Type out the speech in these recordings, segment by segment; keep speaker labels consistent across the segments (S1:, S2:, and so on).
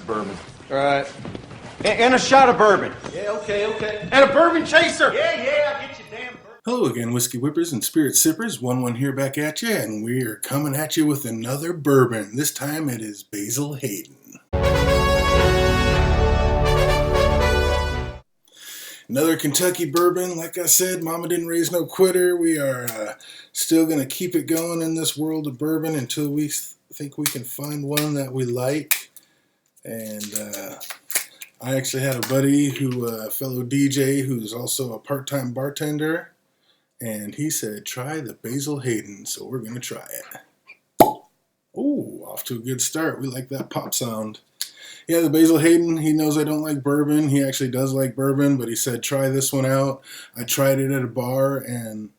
S1: bourbon.
S2: All right.
S1: And a shot of bourbon.
S3: Yeah, okay.
S1: And a bourbon chaser.
S3: Yeah, I get you damn bourbon.
S4: Hello again, whiskey whippers and spirit sippers. Wun Wun here back at you, and we are coming at you with another bourbon. This time it is Basil Hayden. Another Kentucky bourbon. Like I said, Mama didn't raise no quitter. We are still going to keep it going in this world of bourbon until we think we can find one that we like. And I actually had a buddy who, a fellow DJ, who's also a part-time bartender, and he said, try the Basil Hayden, so we're going to try it. Ooh, off to a good start. We like that pop sound. Yeah, the Basil Hayden, he knows I don't like bourbon. He actually does like bourbon, but he said, try this one out. I tried it at a bar, and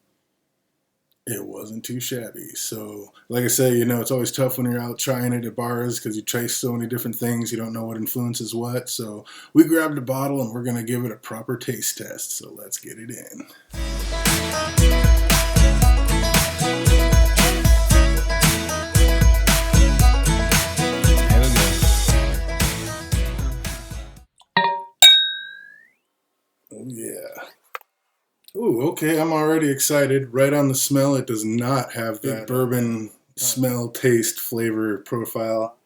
S4: it wasn't too shabby. So, like I say, you know, it's always tough when you're out trying it at bars because you taste so many different things. You don't know what influences what. So we grabbed a bottle, and we're going to give it a proper taste test. So let's get it in. Oh, yeah. Ooh, okay, I'm already excited. Right on the smell, it does not have that bourbon smell, taste, flavor profile.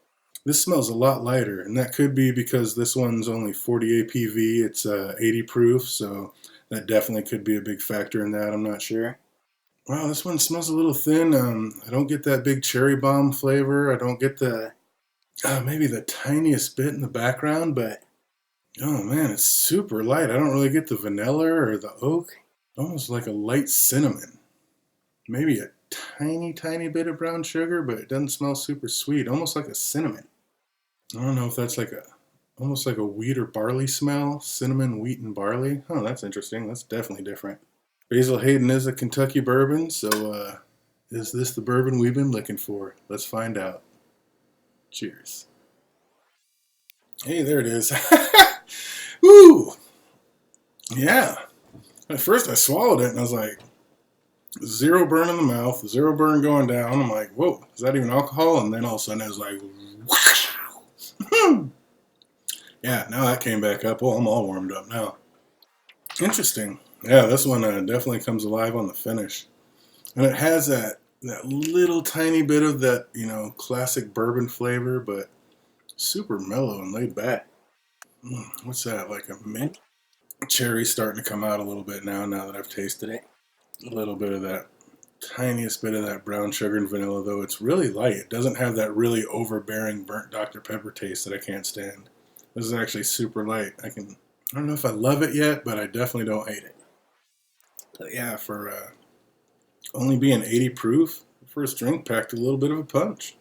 S4: This smells a lot lighter, and that could be because this one's only 40 APV. It's 80 proof, so that definitely could be a big factor in that. I'm not sure. Wow, this one smells a little thin. I don't get that big cherry bomb flavor. I don't get the, maybe the tiniest bit in the background, but oh man, it's super light. I don't really get the vanilla or the oak. Almost like a light cinnamon. Maybe a tiny bit of brown sugar, but it doesn't smell super sweet. Almost like a cinnamon. I don't know if that's like almost like a wheat or barley smell. Cinnamon, wheat, and barley. Oh, that's interesting. That's definitely different. Basil Hayden is a Kentucky bourbon, so is this the bourbon we've been looking for? Let's find out. Cheers. Hey, there it is. Woo! Yeah. At first I swallowed it and I was like, zero burn in the mouth, zero burn going down. I'm like, whoa, is that even alcohol? And then all of a sudden it was like, wow. Yeah, now that came back up. Well, I'm all warmed up now. Interesting. Yeah, this one definitely comes alive on the finish. And it has that little tiny bit of that, you know, classic bourbon flavor, but super mellow and laid back. What's that, like a mint? Cherry starting to come out a little bit now that I've tasted it. A little bit of that, tiniest bit of that brown sugar and vanilla, though it's really light. It doesn't have that really overbearing burnt Dr. Pepper taste that I can't stand. This is actually super light. I don't know if I love it yet, but I definitely don't hate it. But yeah, for only being 80 proof, the first drink packed a little bit of a punch.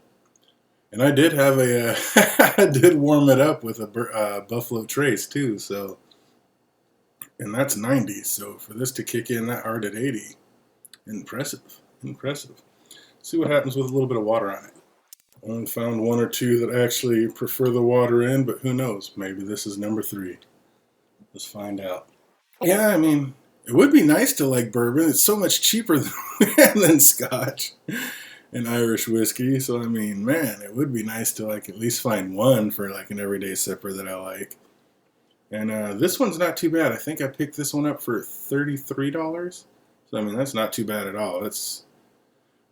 S4: And I did have I did warm it up with a Buffalo Trace too, so. And that's 90, so for this to kick in that hard at 80, impressive. See what happens with a little bit of water on it. Only found one or two that actually prefer the water in, but who knows? Maybe this is number 3. Let's find out. Yeah, I mean, it would be nice to like bourbon. It's so much cheaper than Scotch and Irish whiskey. So, I mean, man, it would be nice to like at least find one for like an everyday sipper that I like. And this one's not too bad. I think I picked this one up for $33. So, I mean, that's not too bad at all. That's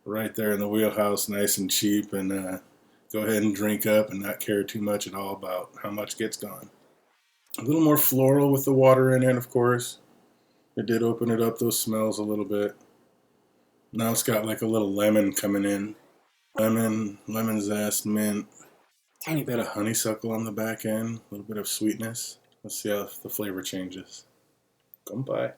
S4: right there in the wheelhouse, nice and cheap. And go ahead and drink up and not care too much at all about how much gets gone. A little more floral with the water in it, of course. It did open it up, those smells a little bit. Now it's got like a little lemon coming in. Lemon zest, mint. Tiny bit of honeysuckle on the back end. A little bit of sweetness. Let's see how the flavor changes. Kumpai.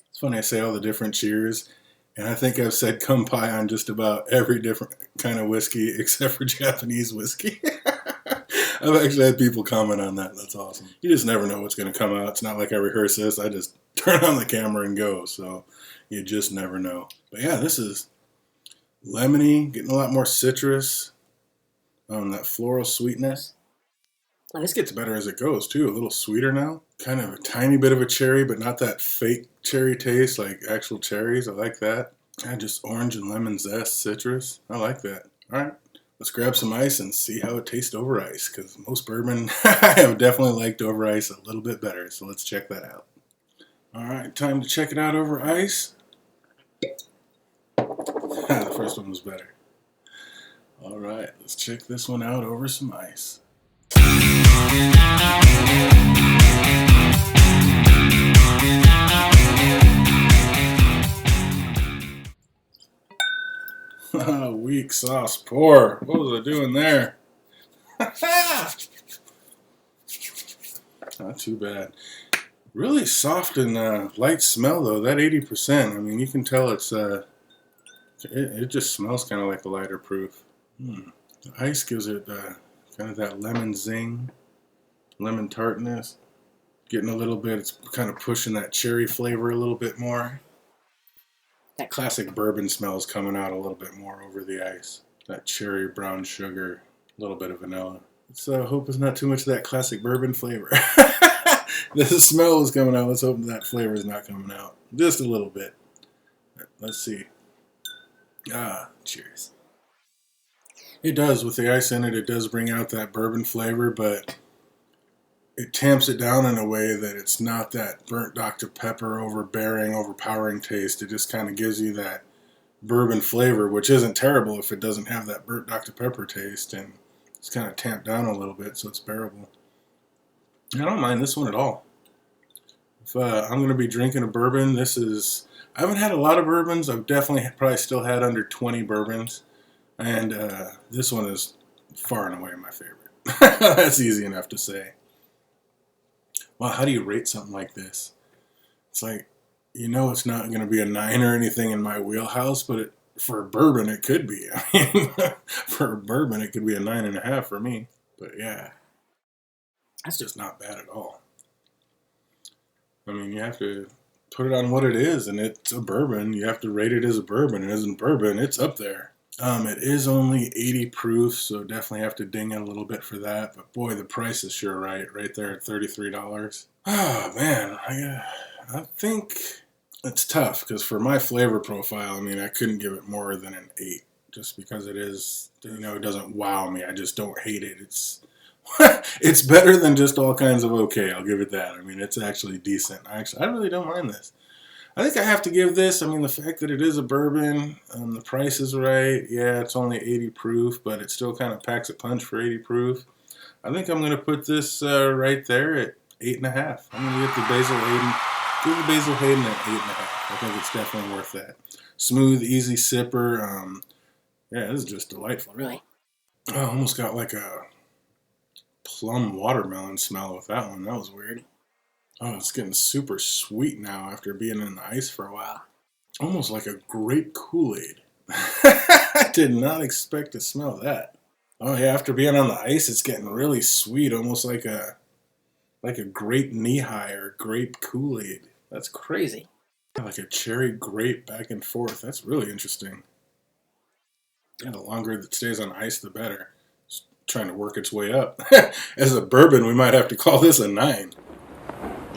S4: It's funny, I say all the different cheers, and I think I've said kumpai on just about every different kind of whiskey except for Japanese whiskey. I've actually had people comment on that. That's awesome. You just never know what's going to come out. It's not like I rehearse this. I just turn on the camera and go, so you just never know. But yeah, this is lemony, getting a lot more citrus, that floral sweetness. And this gets better as it goes, too. A little sweeter now. Kind of a tiny bit of a cherry, but not that fake cherry taste like actual cherries. I like that. Just orange and lemon zest, citrus. I like that. All right. Let's grab some ice and see how it tastes over ice, because most bourbon I have definitely liked over ice a little bit better, so let's check that out. Alright, time to check it out over ice. The first one was better. Alright, let's check this one out over some ice. Weak sauce pour. What was I doing there? Not too bad. Really soft and light smell though. That 80%. I mean, you can tell it's it just smells kind of like a lighter proof. The ice gives it kind of that lemon zing, lemon tartness. Getting a little bit. It's kind of pushing that cherry flavor a little bit more. That classic bourbon smell is coming out a little bit more over the ice. That cherry, brown sugar, a little bit of vanilla. Let's hope it's not too much of that classic bourbon flavor. The smell is coming out. Let's hope that flavor is not coming out. Just a little bit. Let's see. Cheers. It does. With the ice in it, it does bring out that bourbon flavor, but it tamps it down in a way that it's not that burnt Dr. Pepper overpowering taste. It just kind of gives you that bourbon flavor, which isn't terrible if it doesn't have that burnt Dr. Pepper taste, and it's kind of tamped down a little bit, so it's bearable. I don't mind this one at all. If I'm going to be drinking a bourbon, I haven't had a lot of bourbons. I've definitely probably still had under 20 bourbons, and this one is far and away my favorite. That's easy enough to say. Well, how do you rate something like this? It's like, it's not going to be a 9 or anything in my wheelhouse, but for a bourbon, it could be. I mean, for a bourbon, it could be a 9.5 for me. But yeah, that's just not bad at all. I mean, you have to put it on what it is, and it's a bourbon. You have to rate it as a bourbon, and as a bourbon, it's up there. It is only 80 proof, so definitely have to ding it a little bit for that. But boy, the price is sure right there at $33. Oh man, I think it's tough because for my flavor profile, I mean, I couldn't give it more than an 8, just because it is, it doesn't wow me. I just don't hate it. It's better than just all kinds of okay. I'll give it that. I mean, it's actually decent. I really don't mind this. I think I have to give this, I mean, the fact that it is a bourbon, the price is right. Yeah, it's only 80 proof, but it still kind of packs a punch for 80 proof. I think I'm going to put this right there at 8.5. I'm going to give the Basil Hayden at 8.5. I think it's definitely worth that. Smooth, easy sipper. Yeah, this is just delightful. Really. I almost got like a plum watermelon smell with that one. That was weird. Oh, it's getting super sweet now after being in the ice for a while. Almost like a grape Kool-Aid. I did not expect to smell that. Oh yeah, after being on the ice, it's getting really sweet, almost like a grape knee-high or grape Kool-Aid. That's crazy. Like a cherry grape back and forth. That's really interesting. Yeah, the longer it stays on ice, the better. It's trying to work its way up. As a bourbon, we might have to call this a 9.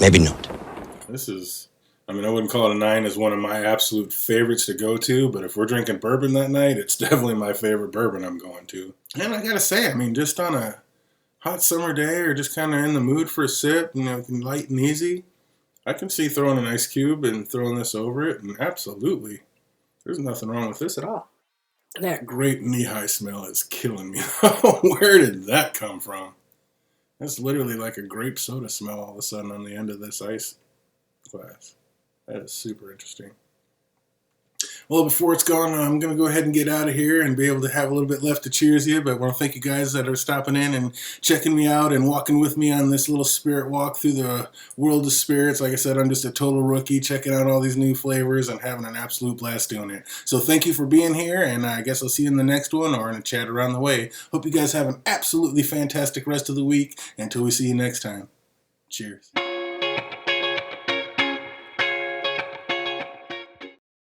S2: Maybe not.
S4: I wouldn't call it a 9 as one of my absolute favorites to go to, but if we're drinking bourbon that night, it's definitely my favorite bourbon I'm going to. And I gotta say, just on a hot summer day or just kind of in the mood for a sip, light and easy, I can see throwing an ice cube and throwing this over it, and absolutely, there's nothing wrong with this at all. That grape knee-high smell is killing me. Where did that come from? That's literally like a grape soda smell all of a sudden on the end of this ice glass. That is super interesting. Well, before it's gone, I'm going to go ahead and get out of here and be able to have a little bit left to cheers you. But I want to thank you guys that are stopping in and checking me out and walking with me on this little spirit walk through the world of spirits. Like I said, I'm just a total rookie checking out all these new flavors and having an absolute blast doing it. So thank you for being here, and I guess I'll see you in the next one or in a chat around the way. Hope you guys have an absolutely fantastic rest of the week. Until we see you next time. Cheers.